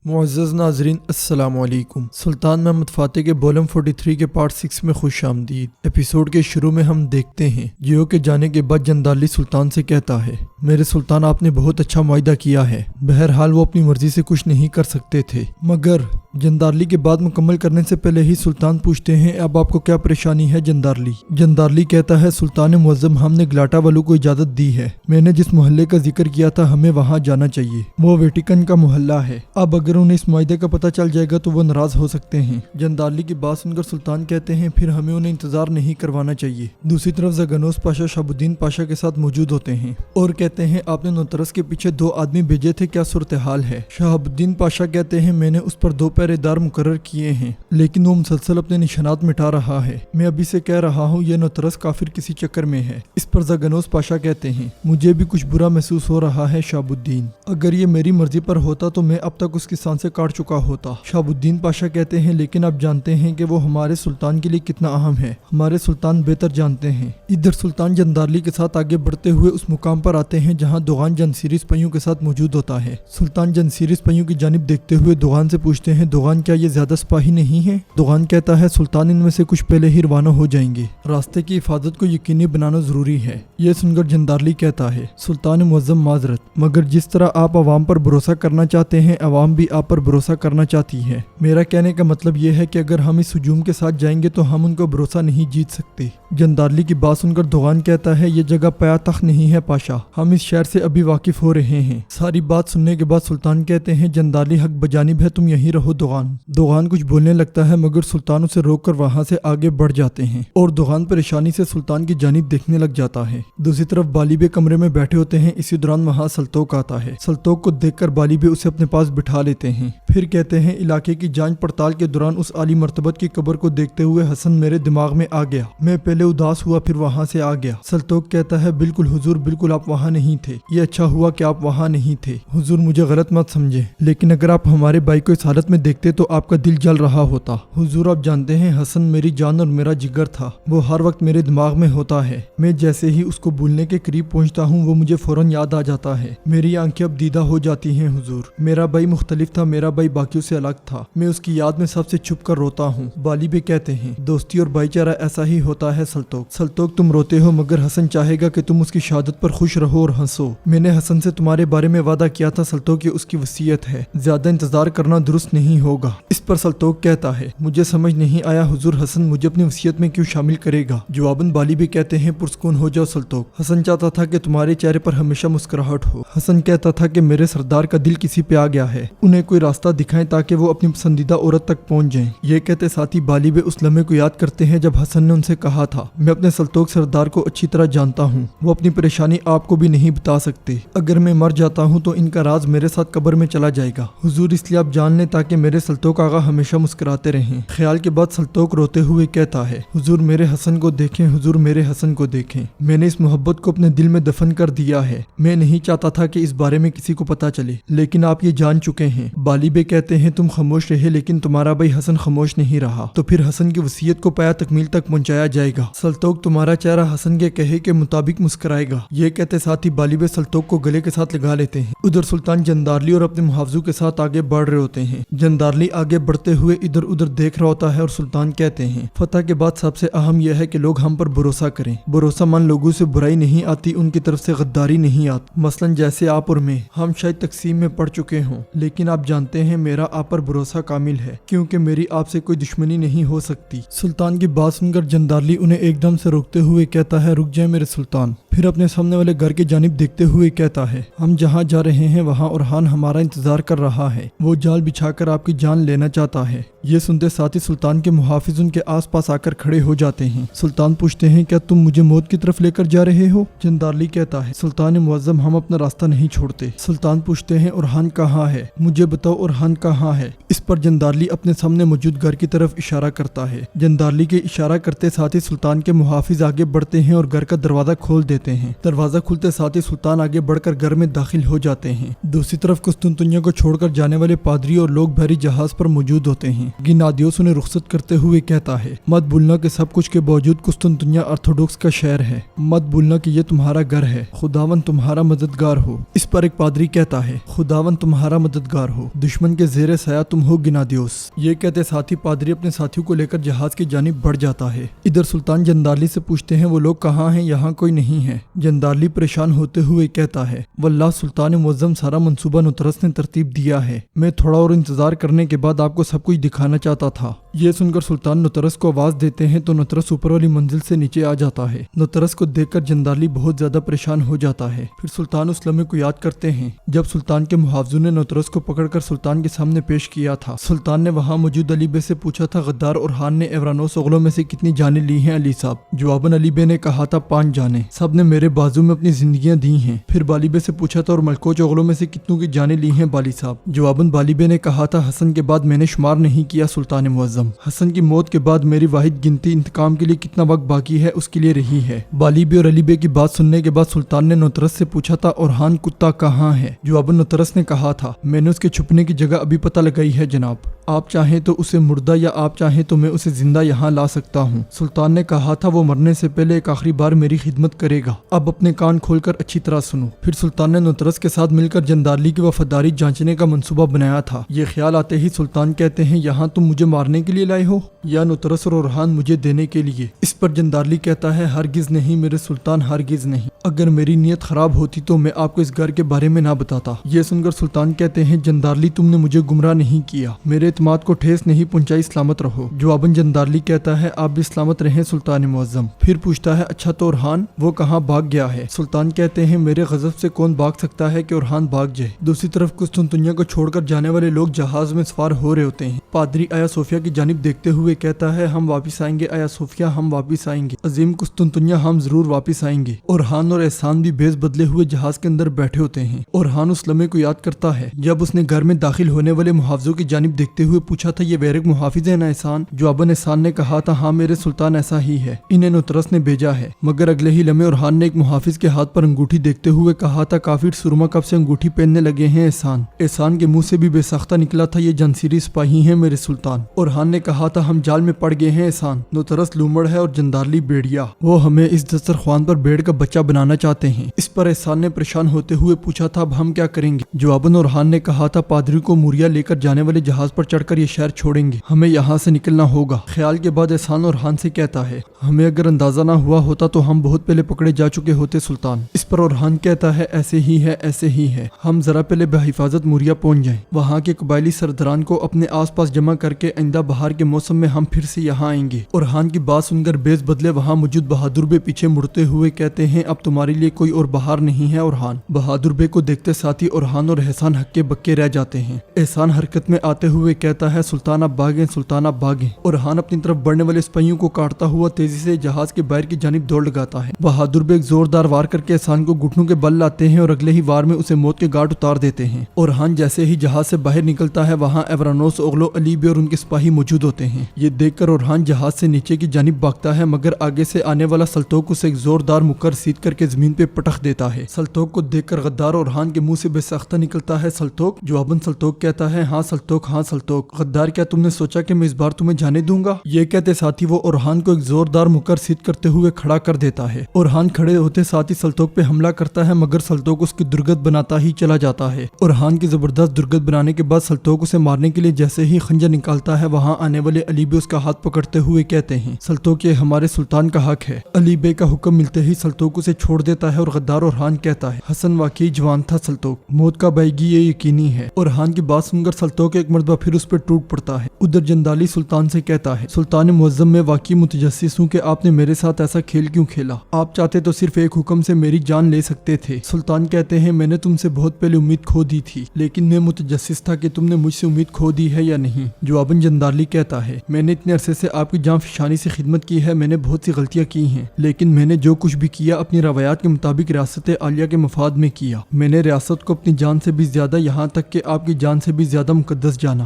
معزز ناظرین السلام علیکم۔ سلطان محمد فاتح کے بولم 43 کے پارٹ 6 میں خوش آمدید۔ ایپیسوڈ کے شروع میں ہم دیکھتے ہیں جیو کے جانے کے بعد جندارلی سلطان سے کہتا ہے، میرے سلطان آپ نے بہت اچھا معاہدہ کیا ہے۔ بہرحال وہ اپنی مرضی سے کچھ نہیں کر سکتے تھے، مگر جندارلی کے بعد مکمل کرنے سے پہلے ہی سلطان پوچھتے ہیں اب آپ کو کیا پریشانی ہے جندارلی کہتا ہے، سلطان معظم ہم نے گلاٹا والوں کو اجازت دی ہے، میں نے جس محلے کا ذکر کیا تھا ہمیں وہاں جانا چاہیے، وہ ویٹیکن کا محلہ ہے۔ اب اگر انہیں اس معاہدے کا پتہ چل جائے گا تو وہ ناراض ہو سکتے ہیں۔ جندارلی کی بات سن کر سلطان کہتے ہیں پھر ہمیں انہیں انتظار نہیں کروانا چاہیے۔ دوسری طرف زگنوس پاشا شہاب الدین پاشا کے ساتھ موجود ہوتے ہیں اور کہتے ہیں آپ نے نوترس کے پیچھے 2 آدمی بھیجے تھے، کیا صورتحال ہے؟ شہاب الدین پاشا کہتے ہیں میں نے اس پر 2 پہرے دار مقرر کیے ہیں لیکن وہ مسلسل اپنے نشانات مٹا رہا ہے، میں ابھی سے کہہ رہا ہوں یہ نوترس کافر کسی چکر میں ہے۔ اس پر زگنوس پاشا کہتے ہیں مجھے بھی کچھ برا محسوس ہو رہا ہے شہاب الدین، اگر یہ میری مرضی پر ہوتا تو میں اب تک اس کی سانسیں کاٹ چکا ہوتا۔ شہاب الدین پاشا کہتے ہیں لیکن آپ جانتے ہیں کہ وہ ہمارے سلطان کے لیے کتنا اہم ہے، ہمارے سلطان بہتر جانتے ہیں۔ ادھر سلطان جندارلی کے ساتھ آگے بڑھتے ہوئے اس مقام پر آتے ہیں جہاں دوغان جنسیری سپاہیوں کے ساتھ موجود ہوتا ہے۔ سلطان جنسیری سپاہیوں کی جانب دیکھتے ہوئے دوغان سے پوچھتے ہیں دوغان کیا یہ زیادہ سپاہی نہیں ہے؟ دوغان کہتا ہے سلطان ان میں سے کچھ پہلے ہی روانہ ہو جائیں گے، راستے کی حفاظت کو یقینی بنانا ضروری ہے۔ یہ سن کر جندارلی کہتا ہے سلطان معظم معذرت، مگر جس طرح آپ عوام پر بھروسہ کرنا چاہتے ہیں عوام بھی آپ پر بھروسہ کرنا چاہتی ہے۔ میرا کہنے کا مطلب یہ ہے کہ اگر ہم اس ہجوم کے ساتھ جائیں گے تو ہم ان کو بھروسہ نہیں جیت سکتے۔ جندارلی کی بات سن کر دوغان کہتا ہے یہ جگہ پیا تخت نہیں ہے پاشا، ہم اس شہر سے ابھی واقف ہو رہے ہیں۔ ساری بات سننے کے بعد سلطان کہتے ہیں جندارلی حق بجانب ہے، تم یہیں رہو۔ دوغان کچھ بولنے لگتا ہے مگر سلطان اسے روک کر وہاں سے آگے بڑھ جاتے ہیں اور دوغان پریشانی سے سلطان کی جانب دیکھنے لگ جاتا ہے۔ دوسری طرف بالی بے کمرے میں بیٹھے ہوتے ہیں، اسی دوران وہاں سلطوق آتا ہے۔ سلطوق کو دیکھ کر بالی بے اسے اپنے پاس بٹھا لیتے ہیں، پھر کہتے ہیں علاقے کی جانچ پڑتال کے دوران اس عالی مرتبت کی قبر کو دیکھتے ہوئے حسن میرے دماغ میں آ گیا، میں پہلے اداس ہوا پھر وہاں سے آ گیا۔ سلطوق کہتا ہے بالکل حضور، بالکل آپ وہاں نہیں تھے، یہ اچھا ہوا کہ آپ وہاں نہیں تھے۔ حضور مجھے غلط مت سمجھے، لیکن اگر آپ ہمارے بھائی کو اس حالت میں دیکھتے تو آپ کا دل جل رہا ہوتا۔ حضور آپ جانتے ہیں حسن میری جان اور میرا جگر تھا، وہ ہر وقت میرے دماغ میں ہوتا ہے، میں جیسے ہی اس کو بھولنے کے قریب پہنچتا ہوں وہ مجھے فوراً یاد آ جاتا ہے، میری آنکھیں اب دیدہ ہو جاتی ہیں۔ حضور میرا بھائی مختلف تھا، میرا بھائی باقیوں سے الگ تھا، میں اس کی یاد میں سب سے چھپ کر روتا ہوں۔ بالی بے کہتے ہیں دوستی اور بھائی چارہ ایسا ہی ہوتا ہے سلطوق تم روتے ہو مگر حسن چاہے گا کہ تم اس کی شہادت پر خوش رہو اور ہنسو۔ میں نے حسن سے تمہارے بارے میں وعدہ کیا تھا سلطوق، یہ اس کی وصیت ہے، زیادہ انتظار کرنا درست نہیں ہوگا۔ اس پر سلطوق کہتا ہے مجھے سمجھ نہیں آیا حضور حسن مجھے اپنی وصیت میں کیوں شامل کرے گا؟ جواباً بالی بے کہتے ہیں پرسکون ہو جاؤ سلطوق، حسن چاہتا تھا کہ تمہارے چہرے پر ہمیشہ مسکراہٹ ہو۔ حسن کہتا تھا کہ میرے سردار کا دل کسی پہ آ گیا ہے، انہیں کوئی راستہ دکھائیں تاکہ وہ اپنی پسندیدہ عورت تک پہنچ جائیں۔ یہ کہتے ساتھ ہی بالی بے اس لمحے کو یاد کرتے ہیں جب حسن نے ان سے کہا تھا میں اپنے سلطوق سردار کو اچھی طرح جانتا ہوں، وہ اپنی پریشانی آپ کو بھی نہیں بتا سکتے، اگر میں مر جاتا ہوں تو ان کا راز میرے ساتھ قبر میں چلا جائے گا۔ حضور اس لیے آپ جان لیں تاکہ میرے سلطوق آغا ہمیشہ مسکراتے رہیں۔ خیال کے بعد سلطوق روتے ہوئے کہتا ہے حضور میرے حسن کو دیکھیں، حضور میرے حسن کو دیکھیں، میں نے اس محبت کو اپنے دل میں دفن کر دیا ہے، میں نہیں چاہتا تھا کہ اس بارے میں کسی کو پتا چلے لیکن آپ یہ جان چکے ہیں۔ بالی بے کہتے ہیں تم خاموش رہے لیکن تمہارا بھائی حسن خاموش نہیں رہا، تو پھر حسن کی وصیت کو پایا تکمیل تک پہنچایا جائے گا، سلطوق تمہارا چہرہ حسن کے کہے کے مطابق مسکرائے گا۔ یہ کہتے ساتھ ہی بالی بے سلطوق کو گلے کے ساتھ لگا لیتے ہیں۔ ادھر سلطان جندارلی اور اپنے محافظوں کے ساتھ آگے بڑھ رہے ہوتے ہیں۔ جندارلی آگے بڑھتے ہوئے ادھر ادھر دیکھ رہا ہوتا ہے اور سلطان کہتے ہیں فتح کے بعد سب سے اہم یہ ہے کہ لوگ ہم پر بھروسہ کریں، بھروسہ مند لوگوں سے برائی نہیں آتی، ان کی طرف سے غداری نہیں آتی، مثلا جیسے آپ اور میں، ہم شاید تقسیم میں پڑ چکے ہوں لیکن آپ جانتے ہیں میرا آپ پر بھروسہ کامل ہے کیونکہ میری آپ سے کوئی دشمنی نہیں ہو سکتی۔ سلطان کی بات سن کر جندارلی انہیں ایک دم سے روکتے ہوئے کہتا ہے رک جائے میرے سلطان، پھر اپنے سامنے والے گھر کی جانب دیکھتے ہوئے کہتا ہے ہم جہاں جا رہے ہیں وہاں اورحان ہمارا انتظار کر رہا ہے، وہ جال بچھا کر آپ کی جان لینا چاہتا ہے۔ یہ سنتے ساتھ ہی سلطان کے محافظ ان کے آس پاس آ کر کھڑے ہو جاتے ہیں۔ سلطان پوچھتے ہیں کیا تم مجھے موت کی طرف لے کر جا رہے ہو؟ جندارلی کہتا ہے سلطان معظم ہم اپنا راستہ نہیں چھوڑتے۔ سلطان پوچھتے ہیں اورحان کہاں ہے؟ مجھے بتاؤ اورحان کہاں ہے؟ اس پر جندارلی اپنے سامنے موجود گھر کی طرف اشارہ کرتا ہے۔ جندارلی کے اشارہ کرتے ساتھ ہی سلطان کے محافظ آگے بڑھتے ہیں اور گھر کا دروازہ کھول دیتے دیتے ہیں۔ دروازہ کھلتے ساتھ ہی سلطان آگے بڑھ کر گھر میں داخل ہو جاتے ہیں۔ دوسری طرف قسطنطنیہ کو چھوڑ کر جانے والے پادری اور لوگ بحری جہاز پر موجود ہوتے ہیں۔ گنادیوس انہیں رخصت کرتے ہوئے کہتا ہے، مت بھولنا کہ سب کچھ کے باوجود قسطنطنیہ آرتھوڈوکس کا شہر ہے، مت بھولنا کہ یہ تمہارا گھر ہے، خداوند تمہارا مددگار ہو۔ اس پر ایک پادری کہتا ہے، خداوند تمہارا مددگار ہو، دشمن کے زیر سایہ تم ہو گنادیوس۔ یہ کہتے ساتھی پادری اپنے ساتھیوں کو لے کر جہاز کی جانب بڑھ جاتا ہے۔ ادھر سلطان جندارلی سے پوچھتے ہیں وہ لوگ کہاں ہیں، یہاں کوئی نہیں ہے۔ جندارلی پریشان ہوتے ہوئے کہتا ہے، واللہ سلطان معظم سارا منصوبہ نطرس نے ترتیب دیا ہے، میں تھوڑا اور انتظار کرنے کے بعد آپ کو سب کچھ دکھانا چاہتا تھا۔ یہ سن کر سلطان نطرس کو آواز دیتے ہیں تو نطرس اوپر والی منزل سے نیچے آ جاتا ہے۔ نطرس کو دیکھ کر جندارلی بہت زیادہ پریشان ہو جاتا ہے۔ پھر سلطان اس لمحے کو یاد کرتے ہیں جب سلطان کے محافظوں نے نطرس کو پکڑ کر سلطان کے سامنے پیش کیا تھا۔ سلطان نے وہاں موجود علی بے سے پوچھا تھا، غدار اورحان نے ایورانوس اغلوں میں سے کتنی جانیں لی ہیں علی صاحب؟ جواباً علی بے نے کہا تھا 5 جانیں، سب نے میرے بازو میں اپنی زندگیاں دی ہیں۔ پھر بالی بے سے پوچھا تھا اور ملکوچ اغلوں میں سے کتنوں کی جانیں لی ہیں بالی صاحب؟ جواباً بالی بے نے کہا تھا حسن کے بعد میں نے شمار نہیں کیا سلطان معظم، حسن کی موت کے بعد میری واحد گنتی انتقام کے لیے کتنا وقت باقی ہے اس کے لیے رہی ہے۔ بالی بے اور علی بے کی بات سننے کے بعد سلطان نے نطرس سے پوچھا تھا اورحان کتا کہاں ہے؟ جواباً نطرس نے کہا تھا میں نے اس کے چھپنے کی جگہ ابھی پتہ لگائی ہے جناب، آپ چاہیں تو اسے مردہ یا آپ چاہیں تو میں اسے زندہ یہاں لا سکتا ہوں۔ سلطان نے کہا تھا وہ مرنے سے پہلے ایک آخری بار میری خدمت کرے گا، اب اپنے کان کھول کر اچھی طرح سنو۔ پھر سلطان نے نطرس کے ساتھ مل کر جندارلی کی وفاداری جانچنے کا منصوبہ بنایا تھا۔ یہ خیال آتے ہی سلطان کہتے ہیں یہاں تم مجھے مارنے کے لیے لائے ہو یا نطرس اور اورحان مجھے دینے کے لیے؟ اس پر جندارلی کہتا ہے ہرگز نہیں میرے سلطان، ہرگز نہیں، اگر میری نیت خراب ہوتی تو میں آپ کو اس گھر کے بارے میں نہ بتاتا۔ یہ سن کر سلطان کہتے ہیں جندارلی تم نے مجھے گمراہ نہیں کیا، میرے اعتماد کو ٹھیس نہیں پہنچائی، سلامت رہو۔ جواباً جندارلی کہتا ہے آپ بھی سلامت رہیں سلطان معظم۔ پھر پوچھتا ہے اچھا تو اورحان وہ کہاں بھاگ گیا ہے؟ سلطان کہتے ہیں میرے غضب سے کون بھاگ سکتا ہے کہ اورحان بھاگ جائے۔ دوسری طرف قسطنطنیہ کو چھوڑ کر جانے والے لوگ جہاز میں سوار ہو رہے ہوتے ہیں۔ پادری آیا صوفیہ کی جانب دیکھتے ہوئے کہتا ہے ہم واپس آئیں گے آیا صوفیہ، ہم واپس آئیں گے عظیم قسطنطنیہ، ہم ضرور واپس آئیں گے۔ اورحان اور احسان بھی بھیس بدلے ہوئے جہاز کے اندر بیٹھے ہوتے ہیں۔ اورحان اس لمحے کو یاد کرتا ہے جب اس نے گھر میں داخل ہونے والے محافظوں کی جانب دیکھتے ہوئے پوچھا تھا یہ ویرک محافظ ہے نا احسان؟ جواباً احسان نے کہا تھا ہاں میرے سلطان ایسا ہی ہے، انہیں نطرس نے بھیجا ہے۔ مگر اگلے ہی لمحے اورحان نے ایک محافظ کے ہاتھ پر انگوٹھی دیکھتے ہوئے کہا تھا کافر سرما کب سے انگوٹھی پہننے لگے ہیں احسان؟ احسان کے منہ سے بھی بے ساختہ نکلا تھا یہ جنسیری سپاہی ہیں میرے سلطان۔ اورحان نے کہا تھا ہم جال میں پڑ گئے ہیں احسان، نطرس لومڑ ہے اور جندارلی بیڑیا، وہ ہمیں اس دسترخوان پر بھیڑ کا بچہ بنانا چاہتے ہیں۔ اس پر احسان نے پریشان ہوتے ہوئے پوچھا تھا اب ہم کیا کریں گے؟ جواباً اورحان نے کہا تھا پادری کو موریا لے کر جانے والے جہاز پر چڑھ کر یہ شہر چھوڑیں گے، ہمیں یہاں سے نکلنا ہوگا۔ خیال کے بعد احسان اورحان سے کہتا ہے ہمیں اگر اندازہ نہ ہوا ہوتا تو ہم بہت پہلے پکڑے جا چکے ہوتے سلطان۔ اس پر اورحان کہتا ہے ایسے ہی ہے ایسے ہی ہے، ہم ذرا پہلے بحفاظت موریا پہنچ جائیں، وہاں کے قبائلی سرداران کو اپنے آس پاس جمع کر کے آئندہ بہار کے موسم میں ہم پھر سے یہاں آئیں گے۔ اورحان کی بات سن کر بیس بدلے وہاں موجود بہادر بے پیچھے مڑتے ہوئے کہتے ہیں اب تمہارے لیے کوئی اور بہار نہیں ہے اورحان۔ بہادر بے کو دیکھتے ساتھی اورحان اور احسان ہکے بکے رہ جاتے ہیں۔ احسان حرکت میں آتے ہوئے کہتا ہے سلطان اب بھاگیں سلطان اب بھاگیں۔ اورحان اپنی طرف بڑھنے والے سپاہیوں کو کاٹتا ہوا تیزی سے جہاز کے باہر کی جانب دوڑ لگاتا ہے۔ بہادر بے ایک زوردار وار کر کے احسان کو گھٹنوں کے بل لاتے ہیں اور اگلے ہی وار میں اسے موت کے گھاٹ اتار دیتے ہیں۔ اورحان جیسے ہی جہاز سے باہر نکلتا ہے وہاں ایورانوس اغلو علی بے اور ان کے سپاہی موجود ہوتے ہیں۔ یہ دیکھ کر اورحان جہاز سے نیچے کی جانب بھاگتا ہے مگر آگے سے آنے والا سلطوق اسے ایک زوردار مکر سیدھ کر کے زمین پہ پٹخ دیتا ہے۔ سلطوق کو دیکھ کر غدار اورحان کے منہ سے بے ساختہ نکلتا ہے سلطوق؟ جواباً سلطوق کہتا ہے ہاں سلطوق ہاں سلطوق، غدار کیا تم نے سوچا کہ میں اس بار تمہیں جانے دوں گا؟ یہ کہتے ساتھی وہ اورحان کو ایک زوردار مکر سیدھ کرتے ہوئے کھڑا کر دیتا ہے۔ اورحان کھڑے ہوتے ساتھ ہی سلطوق پہ حملہ کرتا ہے مگر سلطوق اس کی درگت بناتا ہی چلا جاتا ہے۔ اورحان کی زبردست درگت بنانے کے بعد سلطوق اسے مارنے کے لیے جیسے ہی خنجر نکالتا ہے وہاں آنے والے علی بے اس کا ہاتھ پکڑتے ہوئے کہتے ہیں سلطوق یہ ہمارے سلطان کا حق ہے۔ علی بے کا حکم ملتے ہی سلطوق اسے چھوڑ دیتا ہے اور غدار اورحان کہتا ہے حسن واقعی جوان تھا سلطوق، موت کا بائیگی یہ یقینی ہے۔ اورحان کی بات سن کر سلطوق ایک مرتبہ پھر اس پہ ٹوٹ پڑتا ہے۔ ادھر جندارلی سلطان سے کہتا ہے سلطان معظم میں واقعی متجسس ہوں کہ آپ نے میرے ساتھ ایسا کھیل کیوں کھیلا، آپ چاہتے تو صرف ایک حکم سے میری جان لے سکتے تھے۔ سلطان کہتے ہیں میں نے تم سے بہت پہلے امید کھو دی تھی لیکن میں متجسس تھا کہ تم نے مجھ سے امید کھو دی ہے یا نہیں۔ جواباً جندارلی کہتا ہے میں نے اتنے عرصے سے آپ کی جان فشانی سے خدمت کی ہے، میں نے بہت سی غلطیاں کی ہیں لیکن میں نے جو کچھ بھی کیا اپنی روایات کے مطابق ریاست عالیہ کے مفاد میں کیا۔ میں نے ریاست کو اپنی جان سے بھی زیادہ، یہاں تک کہ آپ کی جان سے بھی زیادہ مقدس جانا۔